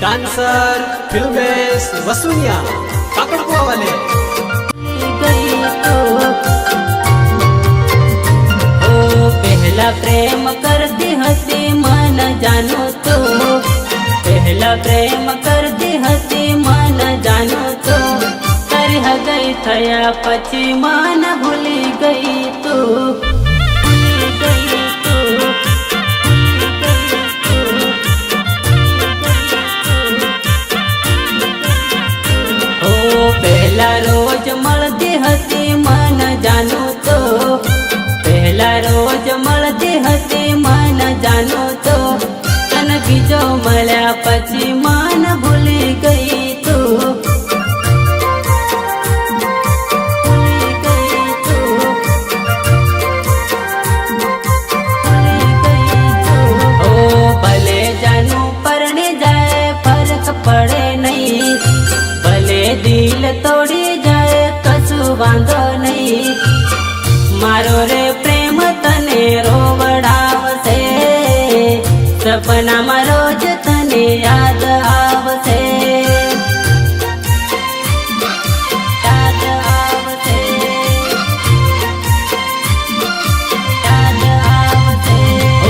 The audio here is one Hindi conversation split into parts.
डांसर फिल्मेश वसुनिया काकड़कुआ वाले पहला प्रेम कर दी हसी मन जानो तो पहला प्रेम कर दी हसी मन जानो तो कर गई थया पछी मन भूली गई तू पहला रोज मलती हसी मन जानो तो पहला रोज मलती हसी मन जानो तो तन बीजो मल्या पछी मन भूली गई तू भले जानू परने जाए फर्क पड़े नहीं भले दिल तोड़ी जाए कछु वांधो नहीं मारो रे प्रेम तने रोवड़ावसे सपना में रोज तने याद आवसे याद आवसे याद आवसे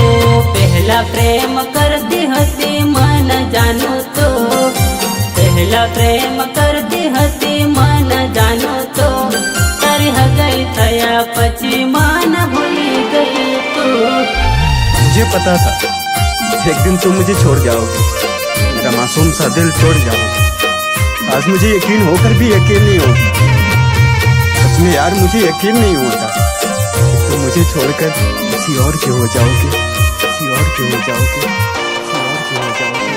ओ पहला प्रेम कर दी हसी मन जानो तो पहला प्रेम कर दी हसी मन जानो तो कर गई थया पछी मन भूली गई तू। मुझे पता था एक दिन तुम मुझे छोड़ जाओगे, मेरा मासूम सा दिल तोड़ जाओगे। आज मुझे यकीन होकर भी यकीन नहीं होता, सच में यार मुझे यकीन नहीं होता तुम मुझे छोड़कर किसी और के हो जाओगे, किसी और के हो जाओगे, किसी और के हो जाओगे।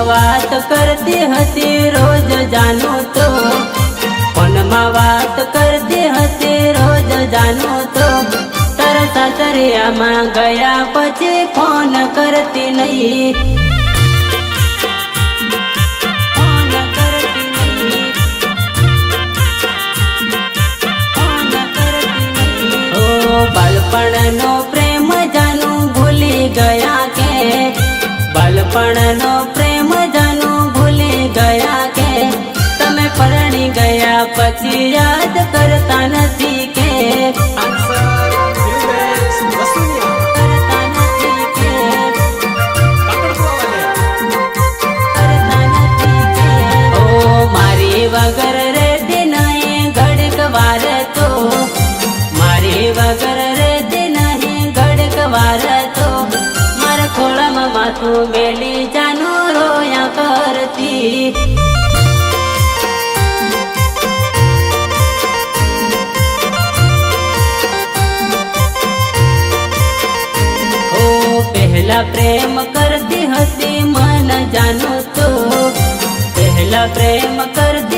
बात करती हसी रोज जानो तो फोनमा बात करती हसी रोज जानो तो तरसा तरिया में गया पछी फोन करती नहीं फोन करती नहीं फोन करती नहीं ओ बालपण नो प्रेम जानू भूली गया के बालपण नो प्रेम जानू भूली गया के तमे परणी गया पछी याद करता नथी के डांसर फिल्मेश वसुनिया करता नथी के काकड़कुआ वाले करता नथी के ओ मारी वगर रे दिनाए घड़क वार तो मारी वगर रे दिनाए घड़क वार तो मार खोलम माथू मेली जानू रोया करती ओ पहला प्रेम कर दी हसी मन जानो तो पहला प्रेम कर दी